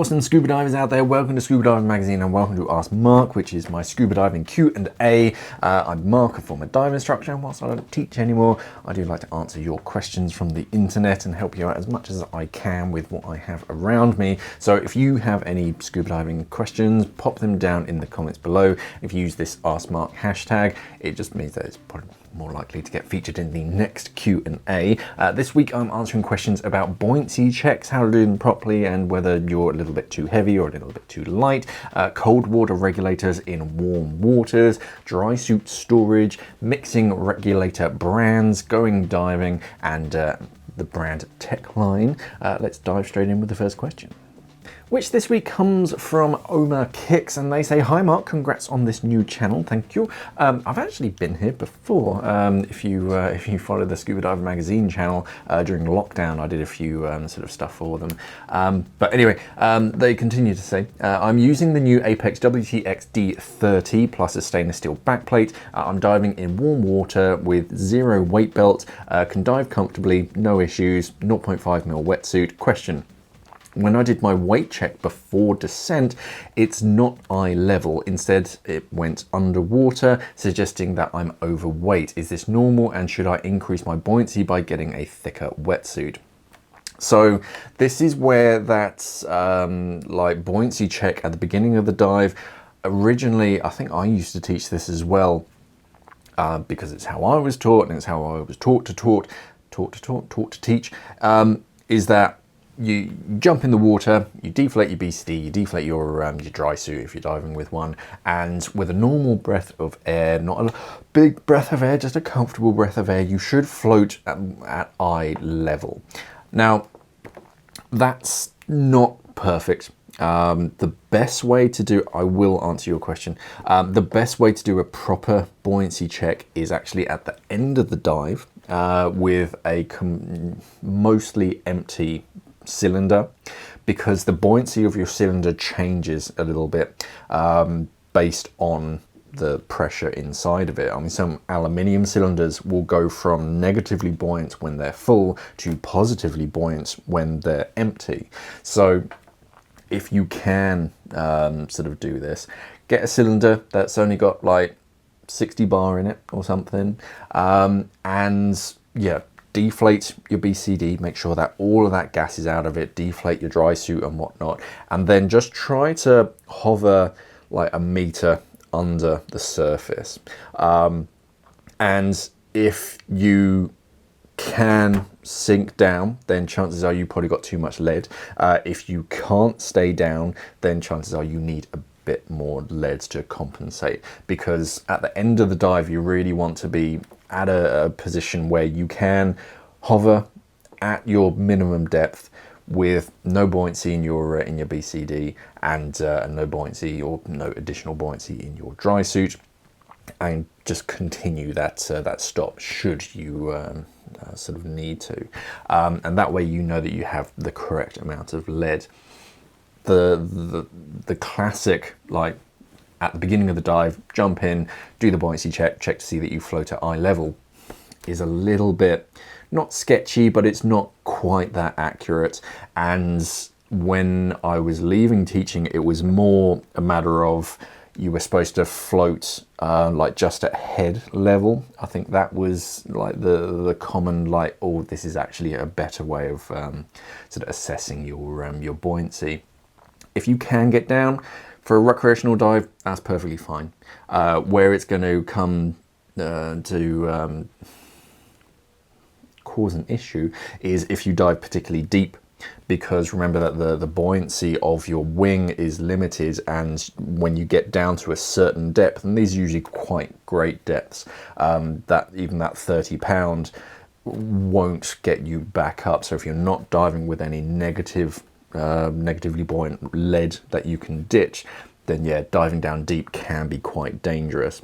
awesome scuba divers out there, welcome to Scuba Diving Magazine and welcome to Ask Mark, which is my scuba diving Q&A. I'm Mark, a former dive instructor, and whilst I don't teach anymore, I do like to answer your questions from the internet and help you out as much as I can with what I have around me. So if you have any scuba diving questions, pop them down in the comments below. If you use this Ask Mark hashtag, it just means that it's probably more likely to get featured in the next Q&A. This week I'm answering questions about buoyancy checks, how to do them properly and whether you're a little bit too heavy or a little bit too light, cold water regulators in warm waters, dry suit storage, mixing regulator brands, going diving, and the brand Tecline. Let's dive straight in with the first question, which this week comes from OmaKicks, and they say, "Hi Mark, congrats on this new channel, thank you. I've actually been here before. If you follow the Scuba Diving Magazine channel during lockdown, I did a few sort of stuff for them. But anyway, they continue to say, I'm using the new Apeks WTX-D30 plus a stainless steel backplate. I'm diving in warm water with zero weight belt, can dive comfortably, no issues, 0.5mm wetsuit. Question: when I did my weight check before descent, it's not eye level. Instead, it went underwater, suggesting that I'm overweight. Is this normal, and should I increase my buoyancy by getting a thicker wetsuit?" So this is where that like buoyancy check at the beginning of the dive, originally, I think I used to teach this as well, because it's how I was taught and it's how I was taught to teach, is that you jump in the water, you deflate your BCD, you deflate your dry suit if you're diving with one, and with a normal breath of air, not a big breath of air, just a comfortable breath of air, you should float at eye level. Now, that's not perfect. The best way to do, I will answer your question, the best way to do a proper buoyancy check is actually at the end of the dive with a mostly empty cylinder, because the buoyancy of your cylinder changes a little bit based on the pressure inside of it. I mean, some aluminium cylinders will go from negatively buoyant when they're full to positively buoyant when they're empty. So if you can sort of do this, get a cylinder that's only got like 60 bar in it or something, and yeah, deflate your BCD, make sure that all of that gas is out of it, deflate your dry suit and whatnot, and then just try to hover like a meter under the surface. And if you can sink down, then chances are you probably got too much lead. If you can't stay down, then chances are you need a bit more lead to compensate, because at the end of the dive you really want to be at a position where you can hover at your minimum depth with no buoyancy in your BCD and no buoyancy or no additional buoyancy in your dry suit, and just continue that stop should you sort of need to, and that way you know that you have the correct amount of lead. The classic, like at the beginning of the dive, jump in, do the buoyancy check to see that you float at eye level, is a little bit not sketchy, but it's not quite that accurate. And when I was leaving teaching, it was more a matter of you were supposed to float like just at head level. I think that was like the common, like, oh, this is actually a better way of sort of assessing your buoyancy. If you can get down for a recreational dive, that's perfectly fine. Where it's going to come to cause an issue is if you dive particularly deep, because remember that the buoyancy of your wing is limited, and when you get down to a certain depth, and these are usually quite great depths, that even that 30 pound won't get you back up. So if you're not diving with any negatively buoyant lead that you can ditch, then yeah, diving down deep can be quite dangerous.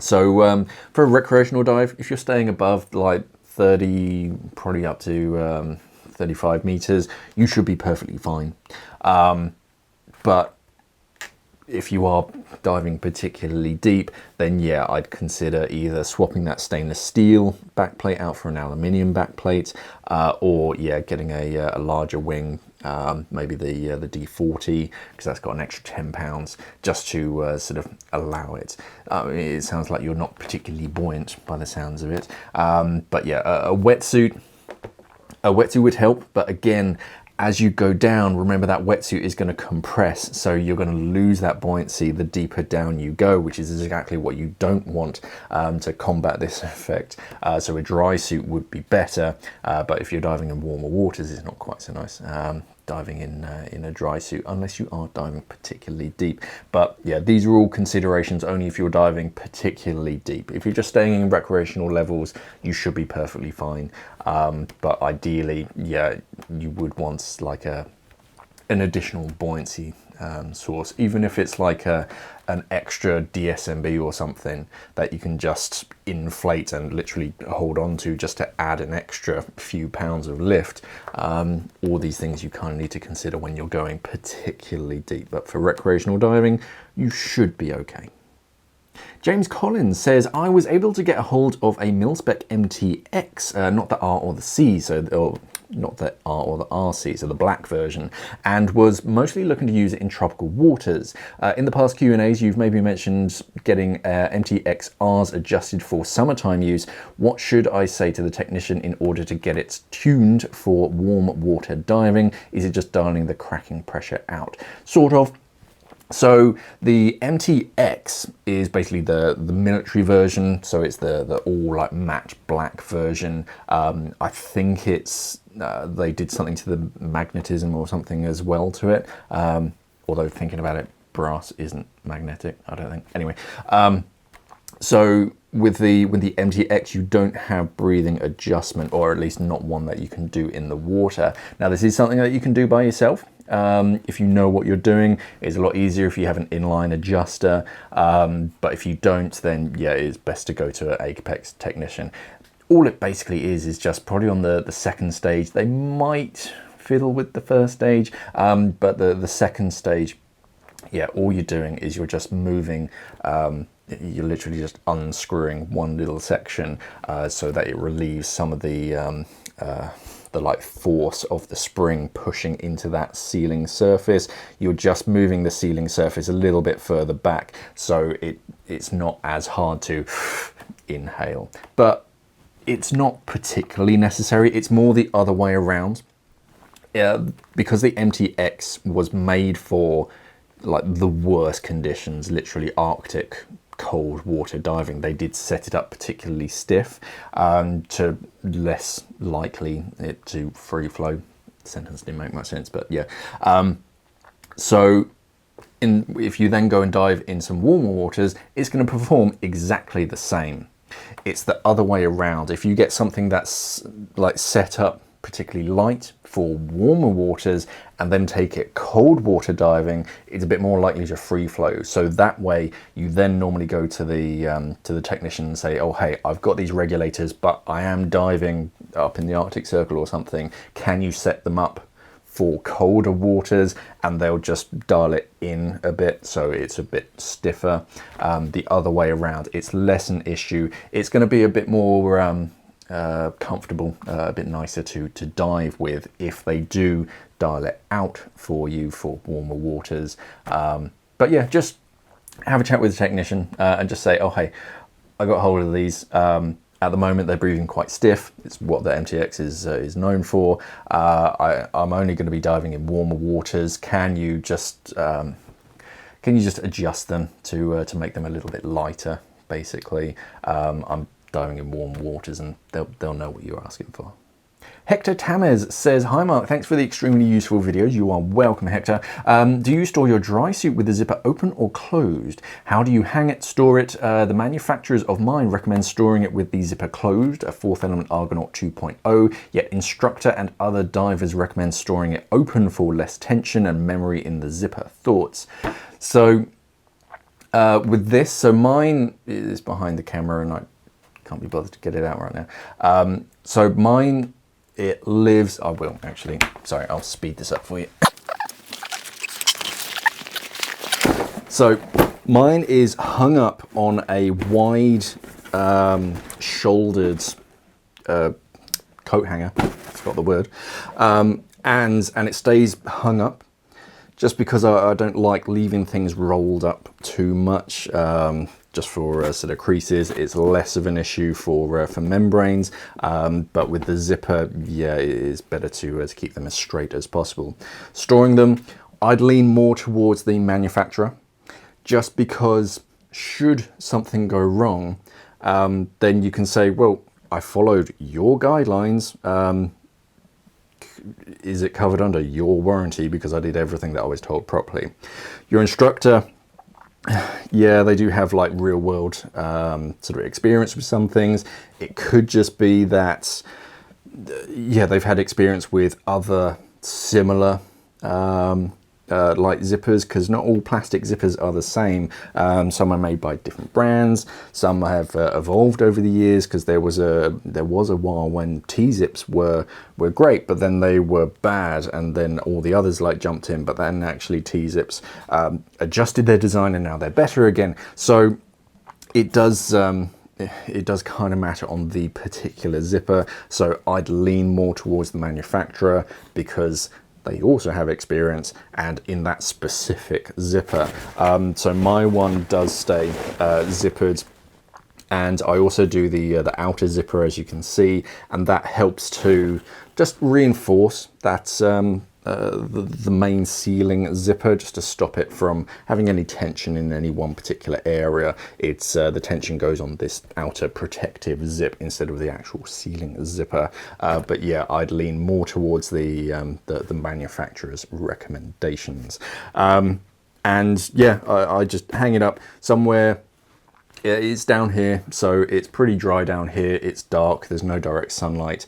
So for a recreational dive, if you're staying above like 30, probably up to 35 meters, you should be perfectly fine. But if you are diving particularly deep, then yeah, I'd consider either swapping that stainless steel backplate out for an aluminium backplate, or yeah, getting a larger wing maybe the D40, because that's got an extra £10 just to sort of allow it. It sounds like you're not particularly buoyant by the sounds of it. But yeah, a wetsuit would help, but again, as you go down, remember that wetsuit is going to compress, so you're going to lose that buoyancy the deeper down you go, which is exactly what you don't want to combat this effect. So a dry suit would be better, but if you're diving in warmer waters, it's not quite so nice diving in a dry suit, unless you are diving particularly deep. But yeah, these are all considerations only if you're diving particularly deep. If you're just staying in recreational levels, you should be perfectly fine. But ideally, yeah, you would want like an additional buoyancy source, even if it's like an extra DSMB or something that you can just inflate and literally hold on to just to add an extra few pounds of lift. All these things you kind of need to consider when you're going particularly deep, but for recreational diving, you should be okay. James Collins says, I was able to get a hold of a mil-spec MTX, not the R or the C, so not the R or the RC, so the black version, and was mostly looking to use it in tropical waters. In the past Q&As, you've maybe mentioned getting MTX-Rs adjusted for summertime use. What should I say to the technician in order to get it tuned for warm water diving? Is it just dialing the cracking pressure out? Sort of. So the MTX is basically the military version, so it's the all like matte black version. I think it's they did something to the magnetism or something as well to it, although thinking about it, brass isn't magnetic, I don't think. Anyway, so with the MTX, you don't have breathing adjustment, or at least not one that you can do in the water. Now this is something that you can do by yourself. If you know what you're doing, it's a lot easier if you have an inline adjuster, but if you don't, then yeah, it's best to go to an Apeks technician. All it basically is just probably on the second stage. They might fiddle with the first stage, but the second stage, yeah, all you're doing is you're just moving, you're literally just unscrewing one little section so that it relieves some of the like force of the spring pushing into that sealing surface. You're just moving the sealing surface a little bit further back, so it's not as hard to inhale. But it's not particularly necessary. It's more the other way around. Because the MTX was made for like the worst conditions, literally Arctic cold water diving, they did set it up particularly stiff to less likely it to free flow. Sentence didn't make much sense, but yeah. So if you then go and dive in some warmer waters, it's going to perform exactly the same. It's the other way around. If you get something that's like set up particularly light for warmer waters and then take it cold water diving, it's a bit more likely to free flow. So that way you then normally go to the technician and say, oh hey, I've got these regulators, but I am diving up in the Arctic Circle or something, can you set them up for colder waters? And they'll just dial it in a bit so it's a bit stiffer. The other way around, it's less an issue. It's going to be a bit more comfortable, a bit nicer to dive with if they do dial it out for you for warmer waters. But yeah, just have a chat with the technician and just say, oh hey, I got hold of these. At the moment they're breathing quite stiff. It's what the MTX is known for. I'm only going to be diving in warmer waters. Can you just adjust them to make them a little bit lighter, basically? I'm diving in warm waters and they'll know what you're asking for. Hector Tamez says, hi Mark, thanks for the extremely useful videos. You are welcome, Hector. Do you store your dry suit with the zipper open or closed? How do you hang it, store it? The manufacturers of mine recommend storing it with the zipper closed, a Fourth Element Argonaut 2.0, yet instructor and other divers recommend storing it open for less tension and memory in the zipper. Thoughts? So with this, so mine is behind the camera and I can't be bothered to get it out right now. So mine, it lives, I will actually, sorry, I'll speed this up for you. So mine is hung up on a wide shouldered coat hanger, I forgot the word. and it stays hung up, just because I don't like leaving things rolled up too much. Just for sort of creases, it's less of an issue for membranes, but with the zipper, yeah, it is better to keep them as straight as possible. Storing them, I'd lean more towards the manufacturer, just because should something go wrong, then you can say, well, I followed your guidelines. Is it covered under your warranty because I did everything that I was told properly? Your instructor, yeah, they do have like real world sort of experience with some things. It could just be that, yeah, they've had experience with other similar light zippers, because not all plastic zippers are the same. Some are made by different brands, some have evolved over the years, because there was a while when T-zips were great, but then they were bad, and then all the others like jumped in, but then actually T-zips adjusted their design and now they're better again. So it does kind of matter on the particular zipper. So I'd lean more towards the manufacturer, because they also have experience and in that specific zipper. So my one does stay zippered, and I also do the outer zipper, as you can see, and that helps to just reinforce that the main sealing zipper, just to stop it from having any tension in any one particular area. It's the tension goes on this outer protective zip instead of the actual sealing zipper. But yeah, I'd lean more towards the manufacturer's recommendations. And yeah, I just hang it up somewhere. It's down here, so it's pretty dry down here. It's dark, there's no direct sunlight,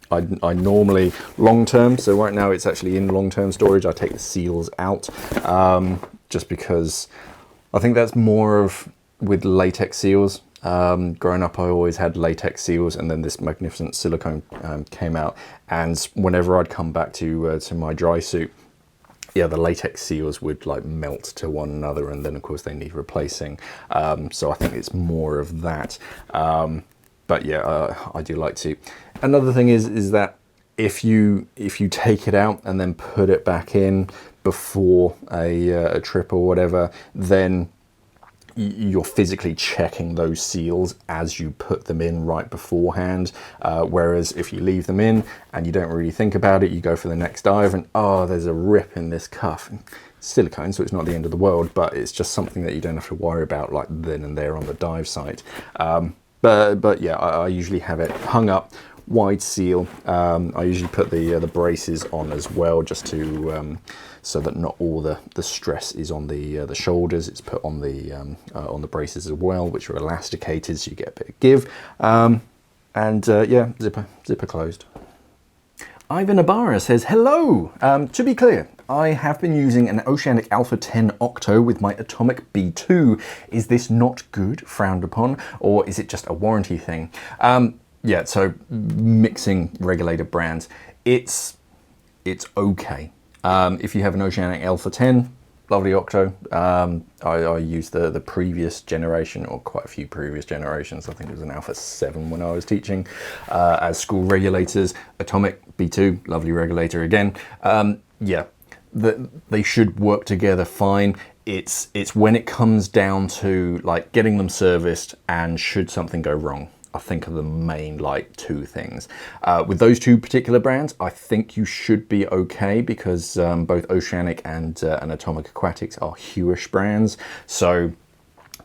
I normally long-term, so right now it's actually in long-term storage, I take the seals out, just because I think that's more of with latex seals. Growing up, I always had latex seals, and then this magnificent silicone came out, and whenever I'd come back to my dry suit, yeah, the latex seals would like melt to one another, and then of course they need replacing. So I think it's more of that. But yeah, I do like to. Another thing is that if you take it out and then put it back in before a trip or whatever, then you're physically checking those seals as you put them in right beforehand. Whereas if you leave them in and you don't really think about it, you go for the next dive and, oh, there's a rip in this cuff. Silicone, so it's not the end of the world, but it's just something that you don't have to worry about like then and there on the dive site. But yeah, I usually have it hung up, wide seal. I usually put the braces on as well, just to so that not all the stress is on the shoulders. It's put on the braces as well, which are elasticated, so you get a bit of give. Yeah, zipper closed. Ivan Ibarra says, hello! To be clear, I have been using an Oceanic Alpha 10 Octo with my Atomic B2. Is this not good, frowned upon, or is it just a warranty thing? Yeah, so mixing regulator brands, it's okay. If you have an Oceanic Alpha 10, lovely Octo. I used the previous generation, or quite a few previous generations. I think it was an Alpha 7 when I was teaching as school regulators. Atomic B2, lovely regulator again. Yeah, they should work together fine. It's when it comes down to like getting them serviced and should something go wrong, I think are the main like two things. With those two particular brands, I think you should be okay, because both Oceanic and Atomic Aquatics are Hewish brands. So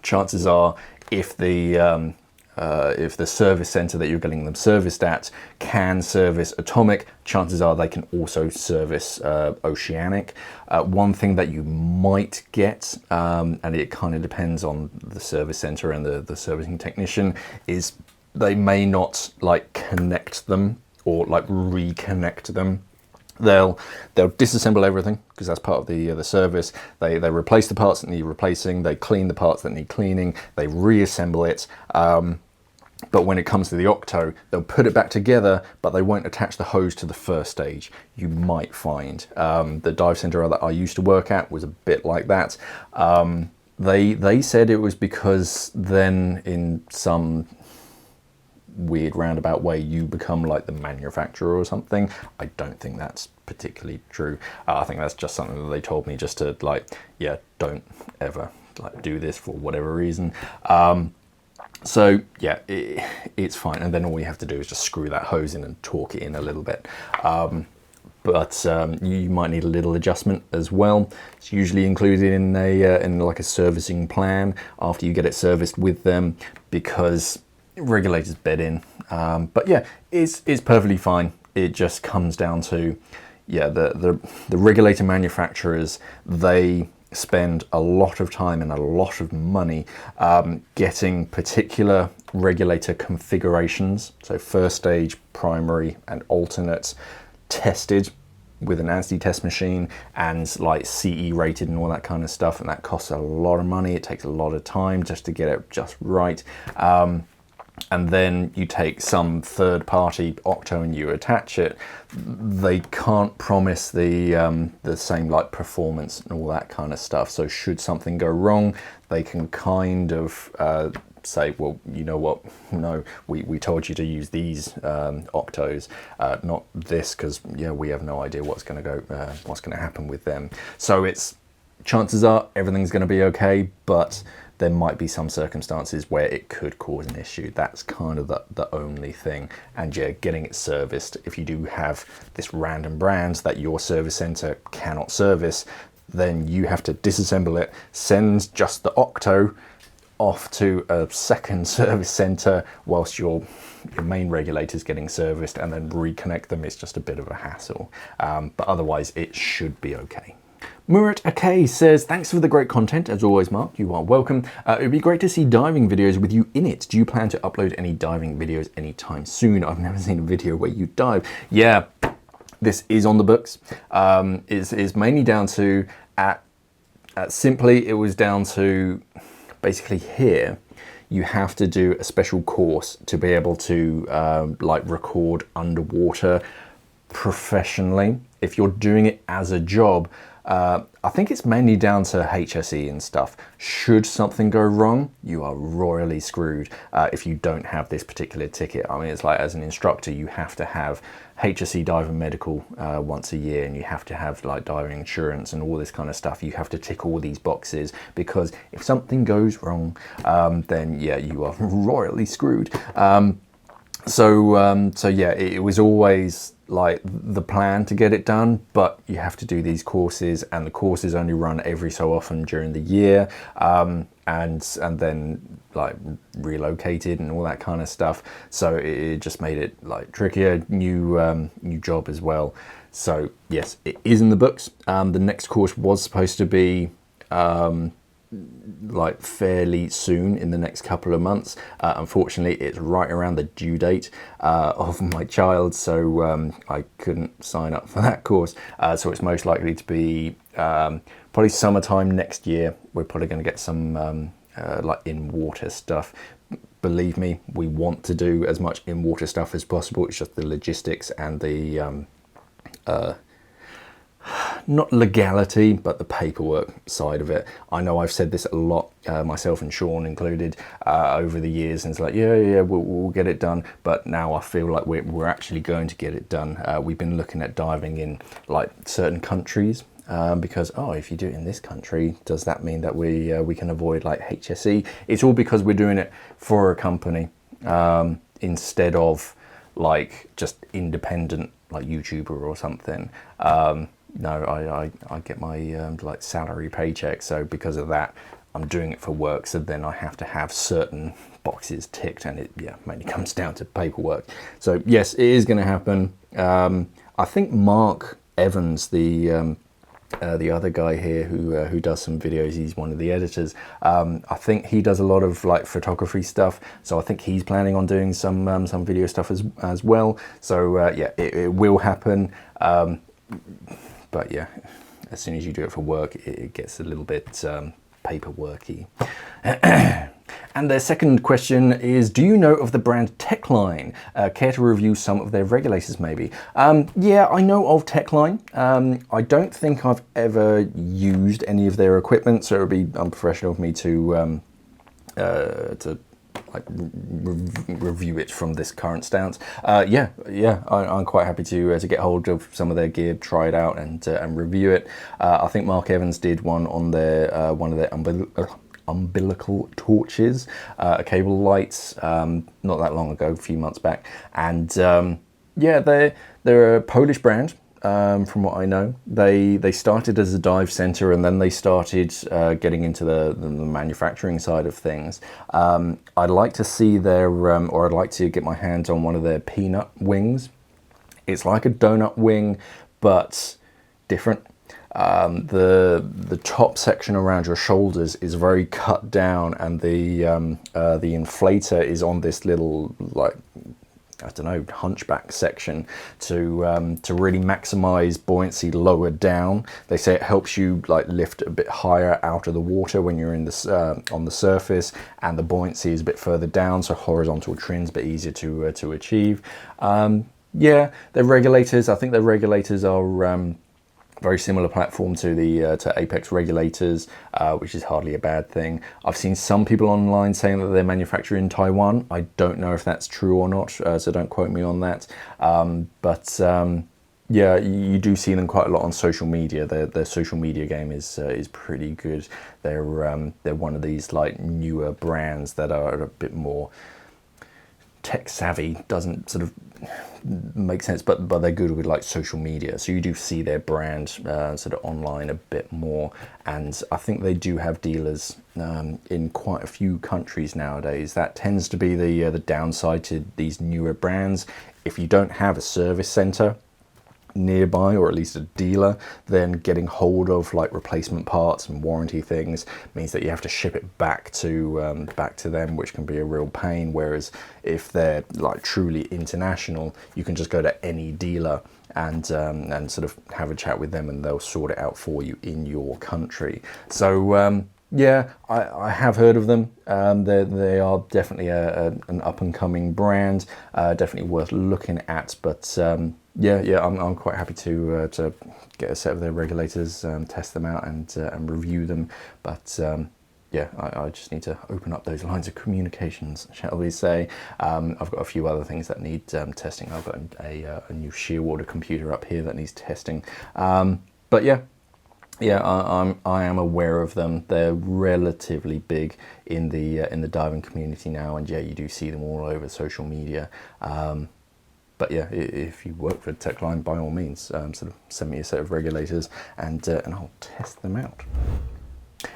chances are, if the service center that you're getting them serviced at can service Atomic, chances are they can also service Oceanic. One thing that you might get, and it kind of depends on the service center and the servicing technician, is they may not like connect them or like reconnect them. They'll disassemble everything, because that's part of the service. They replace the parts that need replacing, they clean the parts that need cleaning, they reassemble it. But when it comes to the Octo, they'll put it back together, but they won't attach the hose to the first stage. You might find the dive center that I used to work at was a bit like that. They said it was because then in some weird roundabout way you become like the manufacturer or something. I don't think that's particularly true. I think that's just something that they told me just to like, yeah, don't ever like do this for whatever reason. So yeah, it's fine. And then all you have to do is just screw that hose in and torque it in a little bit. But you might need a little adjustment as well. It's usually included in like a servicing plan after you get it serviced with them, because regulators bed in. But yeah, it's perfectly fine. It just comes down to, yeah, the regulator manufacturers, they spend a lot of time and a lot of money getting particular regulator configurations, so first stage, primary and alternates, tested with an ANSI test machine and like CE rated and all that kind of stuff, and that costs a lot of money. It takes a lot of time just to get it just right. And then you take some third-party octo and you attach it. They can't promise the same like performance and all that kind of stuff. So should something go wrong, they can kind of say, well, you know what, no, we told you to use these octos, not this, because yeah, we have no idea what's going to happen with them. So it's, chances are everything's going to be okay, but there might be some circumstances where it could cause an issue. That's kind of the only thing. And yeah, getting it serviced, if you do have this random brand that your service center cannot service, then you have to disassemble it, send just the octo off to a second service center whilst your main regulator is getting serviced, and then reconnect them. It's just a bit of a hassle, but otherwise it should be okay. Murat Akay says, thanks for the great content. As always, Mark, you are welcome. It would be great to see diving videos with you in it. Do you plan to upload any diving videos anytime soon? I've never seen a video where you dive. Yeah, this is on the books. It's mainly down to, simply, it was down to basically here, you have to do a special course to be able to like record underwater professionally. If you're doing it as a job, I think it's mainly down to HSE and stuff. Should something go wrong, you are royally screwed if you don't have this particular ticket. I mean, it's like, as an instructor, you have to have HSE diver medical once a year, and you have to have like diving insurance and all this kind of stuff. You have to tick all these boxes, because if something goes wrong, then yeah, you are royally screwed. So yeah, it was always like the plan to get it done, but you have to do these courses, and the courses only run every so often during the year, and then like relocated and all that kind of stuff. So it just made it like trickier, new job as well. So yes, it is in the books. The next course was supposed to be like fairly soon, in the next couple of months. Unfortunately, it's right around the due date of my child, so I couldn't sign up for that course. So it's most likely to be probably summertime next year. We're probably going to get some like in-water stuff. Believe me, we want to do as much in-water stuff as possible. It's just the logistics and the not legality, but the paperwork side of it. I know I've said this a lot, myself and Sean included, over the years, and it's like, yeah, we'll get it done. But now I feel like we're actually going to get it done. We've been looking at diving in like certain countries, because, oh, if you do it in this country, does that mean that we can avoid like HSE? It's all because we're doing it for a company, instead of like just independent like YouTuber or something. No, I get my like salary paycheck, so because of that, I'm doing it for work. So then I have to have certain boxes ticked, and it mainly comes down to paperwork. So yes, it is going to happen. I think Mark Evans, the other guy here who does some videos, he's one of the editors. I think he does a lot of like photography stuff, so I think he's planning on doing some video stuff as well. So yeah, it will happen. But yeah, as soon as you do it for work, it gets a little bit paperworky. And their second question is, do you know of the brand Tecline? Care to review some of their regulators maybe? Yeah, I know of Tecline. I don't think I've ever used any of their equipment, so it would be unprofessional of me to like review it from this current stance. I'm quite happy to get hold of some of their gear, try it out, and review it. I think Mark Evans did one on their one of their umbilical torches, a cable lights, not that long ago, a few months back, and yeah, they're a Polish brand. From what I know, they started as a dive center, and then they started getting into the manufacturing side of things. I'd like to see their, or I'd like to get my hands on one of their peanut wings. It's like a donut wing, but different. The top section around your shoulders is very cut down, and the inflator is on this little, like, I don't know, hunchback section to really maximize buoyancy lower down. They say it helps you like lift a bit higher out of the water when you're in this on the surface, and the buoyancy is a bit further down, so horizontal trim's a bit easier to achieve. Yeah, their regulators, I think their regulators are very similar platform to the to Apeks regulators, which is hardly a bad thing. I've seen some people online saying that they're manufactured in Taiwan. I don't know if that's true or not, so don't quote me on that. Yeah, you do see them quite a lot on social media. Their social media game is pretty good. They're one of these like newer brands that are a bit more tech savvy. Doesn't sort of make sense, but they're good with like social media, so you do see their brand sort of online a bit more. And I think they do have dealers in quite a few countries nowadays. That tends to be the downside to these newer brands. If you don't have a service center nearby, or at least a dealer, then getting hold of like replacement parts and warranty things means that you have to ship it back to them, which can be a real pain. Whereas if they're like truly international, you can just go to any dealer and sort of have a chat with them, and they'll sort it out for you in your country. So yeah, I have heard of them. They are definitely an up and coming brand, definitely worth looking at. But yeah, I'm quite happy to get a set of their regulators, test them out, and review them. But yeah, I just need to open up those lines of communications, shall we say. I've got a few other things that need testing. I've got a new shearwater computer up here that needs testing. But yeah, I am aware of them. They're relatively big in the diving community now, and yeah, you do see them all over social media. But yeah, if you work for Tecline, by all means, sort of send me a set of regulators, and I'll test them out.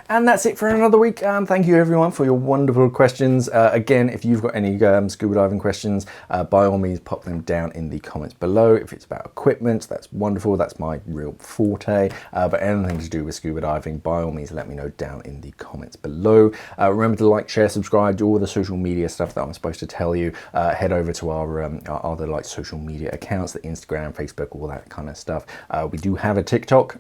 And that's it for another week. Thank you everyone for your wonderful questions. Again, if you've got any scuba diving questions, by all means pop them down in the comments below. If it's about equipment, that's wonderful. That's my real forte. But anything to do with scuba diving, by all means let me know down in the comments below. Remember to like, share, subscribe, do all the social media stuff that I'm supposed to tell you. Head over to our other like social media accounts, the Instagram, Facebook, all that kind of stuff. We do have a TikTok.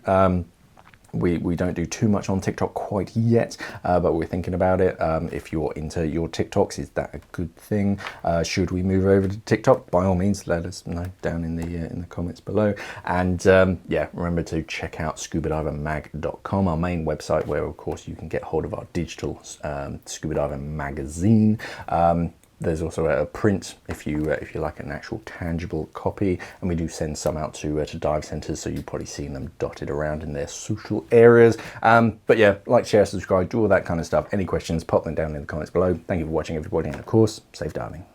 We don't do too much on TikTok quite yet, but we're thinking about it. If you're into your TikToks, is that a good thing? Should we move over to TikTok? By all means, let us know down in the comments below. And yeah, remember to check out scubadivermag.com, our main website, where of course you can get hold of our digital scuba diving magazine. There's also a print if you like an actual tangible copy, and we do send some out to dive centers, so you've probably seen them dotted around in their social areas. But yeah, like, share, subscribe, do all that kind of stuff. Any questions, pop them down in the comments below. Thank you for watching, everybody, and of course, safe diving.